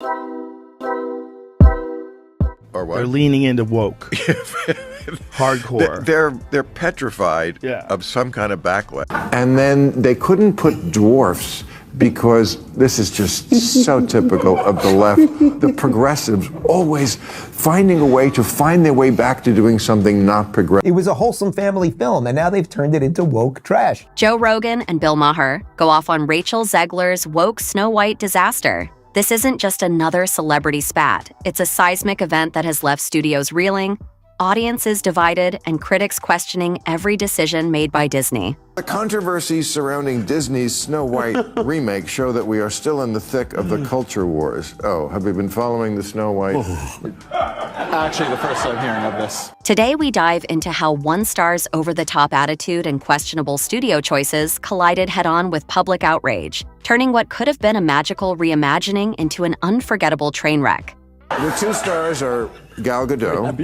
Or what? They're leaning into woke. Hardcore. They're petrified of some kind of backlash. And then they couldn't put dwarfs because this is just so typical of the left. The progressives always finding a way to find their way back to doing something not progressive. It was a wholesome family film, and now they've turned it into woke trash. Joe Rogan and Bill Maher go off on Rachel Zegler's woke Snow White disaster. This isn't just another celebrity spat. It's a seismic event that has left studios reeling, audiences divided, and critics questioning every decision made by Disney. The controversies surrounding Disney's Snow White remake show that we are still in the thick of the culture wars. Oh, have we been following the Snow White? Actually, the first time hearing of this. Today, we dive into how one star's over-the-top attitude and questionable studio choices collided head-on with public outrage, turning what could have been a magical reimagining into an unforgettable train wreck. The two stars are Gal Gadot,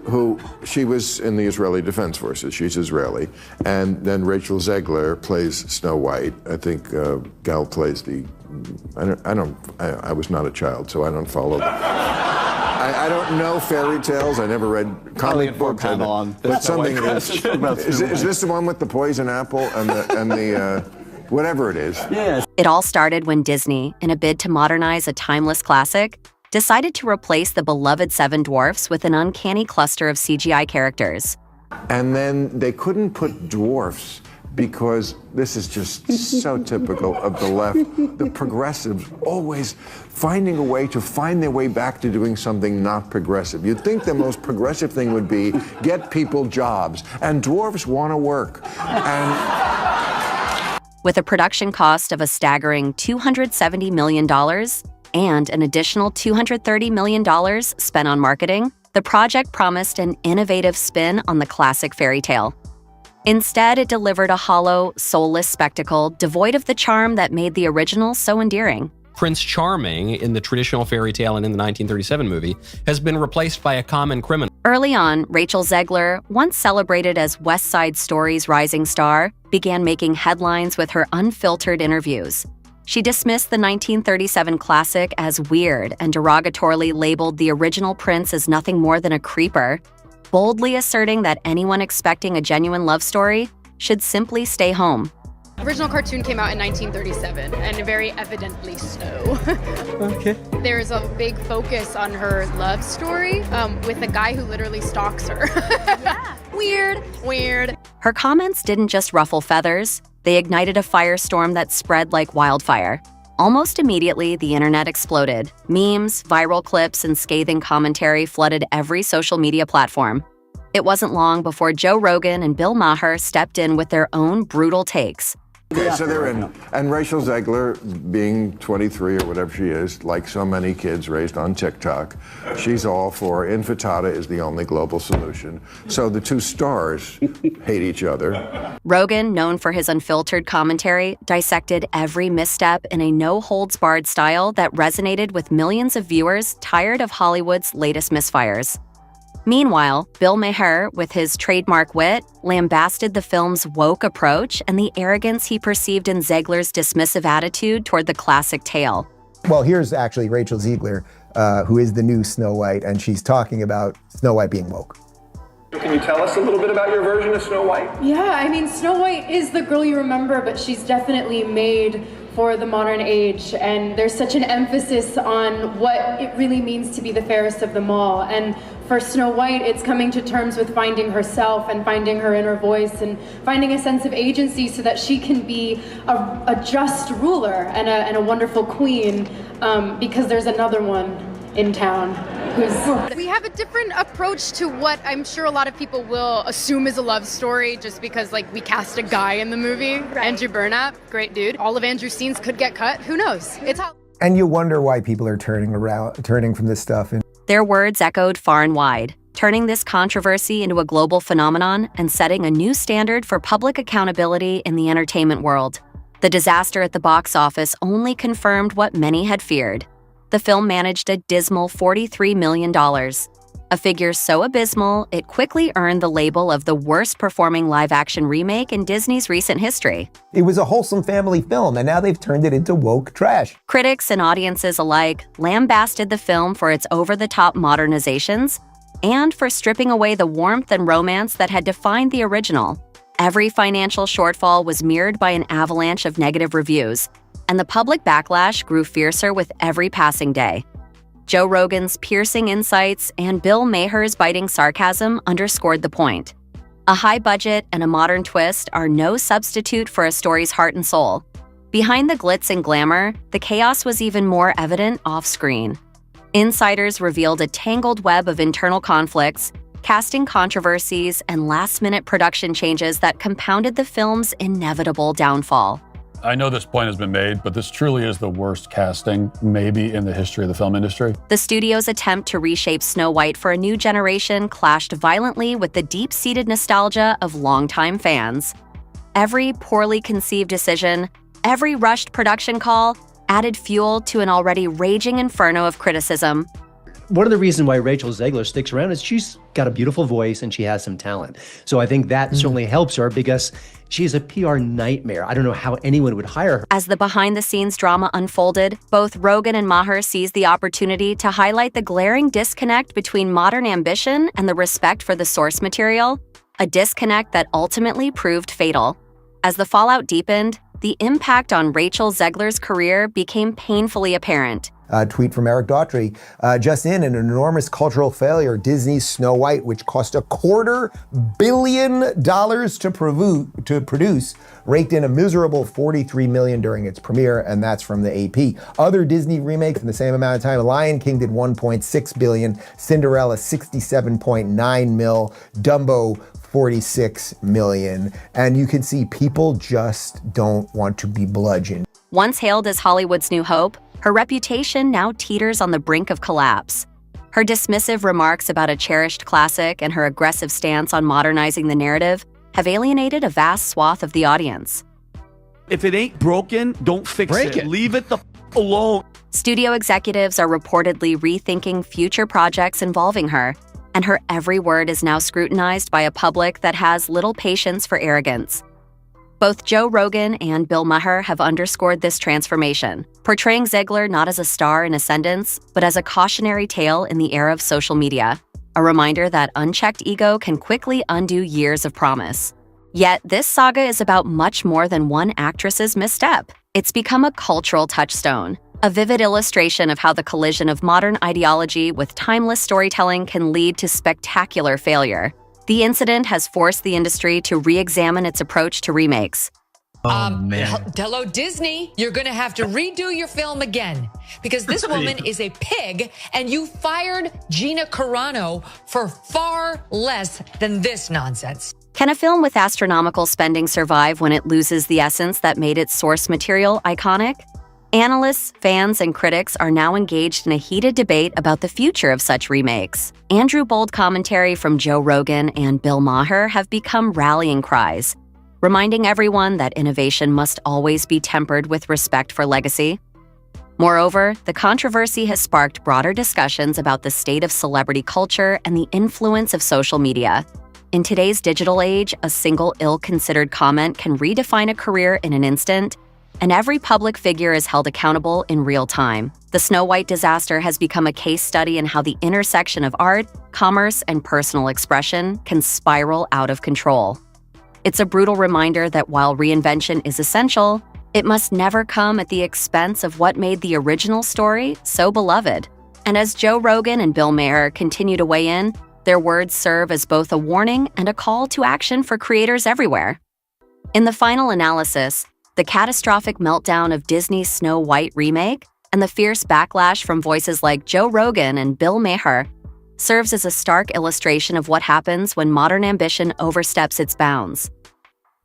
who she was in the Israeli Defense Forces. She's Israeli. And then Rachel Zegler plays Snow White. I think Gal plays the... I was not a child, so I don't follow I don't know fairy tales. I never read comic books. But something is this the one with the poison apple and the whatever it is? Yes. It all started when Disney, in a bid to modernize a timeless classic, decided to replace the beloved Seven Dwarfs with an uncanny cluster of CGI characters. And then they couldn't put dwarfs because this is just so typical of the left. The progressives always finding a way to find their way back to doing something not progressive. You'd think the most progressive thing would be get people jobs, and dwarfs want to work. And with a production cost of a staggering $270 million and an additional $230 million spent on marketing, the project promised an innovative spin on the classic fairy tale. Instead, it delivered a hollow, soulless spectacle devoid of the charm that made the original so endearing. Prince Charming in the traditional fairy tale and in the 1937 movie has been replaced by a common criminal. Early on, Rachel Zegler, once celebrated as West Side Story's rising star, began making headlines with her unfiltered interviews. She dismissed the 1937 classic as weird and derogatorily labeled the original prince as nothing more than a creeper, boldly asserting that anyone expecting a genuine love story should simply stay home. The original cartoon came out in 1937, and very evidently so. Okay. There's a big focus on her love story with a guy who literally stalks her. Yeah. Weird. Her comments didn't just ruffle feathers, they ignited a firestorm that spread like wildfire. Almost immediately, the internet exploded. Memes, viral clips, and scathing commentary flooded every social media platform. It wasn't long before Joe Rogan and Bill Maher stepped in with their own brutal takes. Okay, so they're in. And Rachel Zegler, being 23 or whatever she is, like so many kids raised on TikTok, she's all for infantata is the only global solution. So the two stars hate each other. Rogan, known for his unfiltered commentary, dissected every misstep in a no-holds-barred style that resonated with millions of viewers tired of Hollywood's latest misfires. Meanwhile, Bill Maher, with his trademark wit, lambasted the film's woke approach and the arrogance he perceived in Zegler's dismissive attitude toward the classic tale. Well, here's actually Rachel Zegler, who is the new Snow White, and she's talking about Snow White being woke. Can you tell us a little bit about your version of Snow White? Yeah, I mean, Snow White is the girl you remember, but she's definitely made for the modern age, and there's such an emphasis on what it really means to be the fairest of them all. And for Snow White, it's coming to terms with finding herself and finding her inner voice and finding a sense of agency so that she can be a just ruler and a wonderful queen, because there's another one in town who's... We have a different approach to what I'm sure a lot of people will assume is a love story just because, like, we cast a guy in the movie. Right. Andrew Burnap, great dude. All of Andrew's scenes could get cut. Who knows? It's how... And you wonder why people are turning from this stuff. Their words echoed far and wide, turning this controversy into a global phenomenon and setting a new standard for public accountability in the entertainment world. The disaster at the box office only confirmed what many had feared. The film managed a dismal $43 million, A figure so abysmal, it quickly earned the label of the worst-performing live-action remake in Disney's recent history. It was a wholesome family film, and now they've turned it into woke trash. Critics and audiences alike lambasted the film for its over-the-top modernizations and for stripping away the warmth and romance that had defined the original. Every financial shortfall was mirrored by an avalanche of negative reviews, and the public backlash grew fiercer with every passing day. Joe Rogan's piercing insights and Bill Maher's biting sarcasm underscored the point. A high budget and a modern twist are no substitute for a story's heart and soul. Behind the glitz and glamour, the chaos was even more evident off-screen. Insiders revealed a tangled web of internal conflicts, casting controversies, and last-minute production changes that compounded the film's inevitable downfall. I know this point has been made, but this truly is the worst casting, maybe in the history of the film industry. The studio's attempt to reshape Snow White for a new generation clashed violently with the deep-seated nostalgia of longtime fans. Every poorly conceived decision, every rushed production call, added fuel to an already raging inferno of criticism. One of the reasons why Rachel Zegler sticks around is she's got a beautiful voice and she has some talent. So I think that certainly helps her because she's a PR nightmare. I don't know how anyone would hire her. As the behind-the-scenes drama unfolded, both Rogan and Maher seized the opportunity to highlight the glaring disconnect between modern ambition and the respect for the source material, a disconnect that ultimately proved fatal. As the fallout deepened, the impact on Rachel Zegler's career became painfully apparent. A tweet from Eric Daughtry, just in, an enormous cultural failure, Disney's Snow White, which cost $250 million to produce, raked in a miserable $43 million during its premiere, and that's from the AP. Other Disney remakes in the same amount of time, Lion King did $1.6 billion, Cinderella $67.9 million, Dumbo $46 million, and you can see people just don't want to be bludgeoned. Once hailed as Hollywood's new hope, her reputation now teeters on the brink of collapse. Her dismissive remarks about a cherished classic and her aggressive stance on modernizing the narrative have alienated a vast swath of the audience. If it ain't broken, don't fix it. Leave it the alone. Studio executives are reportedly rethinking future projects involving her, and her every word is now scrutinized by a public that has little patience for arrogance. Both Joe Rogan and Bill Maher have underscored this transformation, portraying Zegler not as a star in ascendance, but as a cautionary tale in the era of social media, a reminder that unchecked ego can quickly undo years of promise. Yet, this saga is about much more than one actress's misstep. It's become a cultural touchstone, a vivid illustration of how the collision of modern ideology with timeless storytelling can lead to spectacular failure. The incident has forced the industry to re-examine its approach to remakes. Hello, Disney. You're going to have to redo your film again because this woman is a pig and you fired Gina Carano for far less than this nonsense. Can a film with astronomical spending survive when it loses the essence that made its source material iconic? Analysts, fans, and critics are now engaged in a heated debate about the future of such remakes. Andrew Bold commentary from Joe Rogan and Bill Maher have become rallying cries, reminding everyone that innovation must always be tempered with respect for legacy. Moreover, the controversy has sparked broader discussions about the state of celebrity culture and the influence of social media. In today's digital age, a single ill-considered comment can redefine a career in an instant, and every public figure is held accountable in real time. The Snow White disaster has become a case study in how the intersection of art, commerce, and personal expression can spiral out of control. It's a brutal reminder that while reinvention is essential, it must never come at the expense of what made the original story so beloved. And as Joe Rogan and Bill Maher continue to weigh in, their words serve as both a warning and a call to action for creators everywhere. In the final analysis, the catastrophic meltdown of Disney's Snow White remake and the fierce backlash from voices like Joe Rogan and Bill Maher serves as a stark illustration of what happens when modern ambition oversteps its bounds.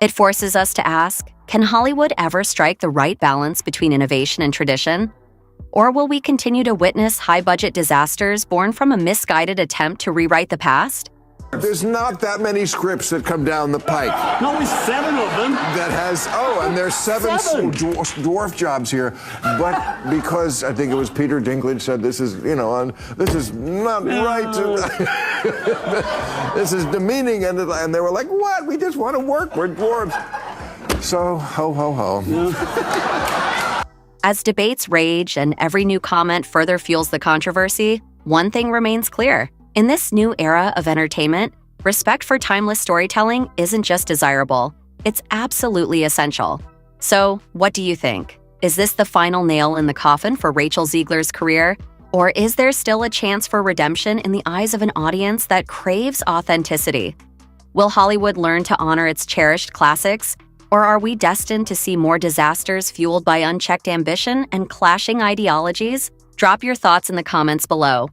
It forces us to ask, can Hollywood ever strike the right balance between innovation and tradition? Or will we continue to witness high-budget disasters born from a misguided attempt to rewrite the past? There's not that many scripts that come down the pike. No, only 7 of them. That has, and there's 7 dwarf jobs here. But because I think it was Peter Dinklage said this is, this is not right. This is demeaning. And they were like, what? We just want to work. We're dwarves. So, ho, ho, ho. As debates rage and every new comment further fuels the controversy, one thing remains clear. In this new era of entertainment, respect for timeless storytelling isn't just desirable, it's absolutely essential. So, what do you think? Is this the final nail in the coffin for Rachel Zegler's career? Or is there still a chance for redemption in the eyes of an audience that craves authenticity? Will Hollywood learn to honor its cherished classics? Or are we destined to see more disasters fueled by unchecked ambition and clashing ideologies? Drop your thoughts in the comments below.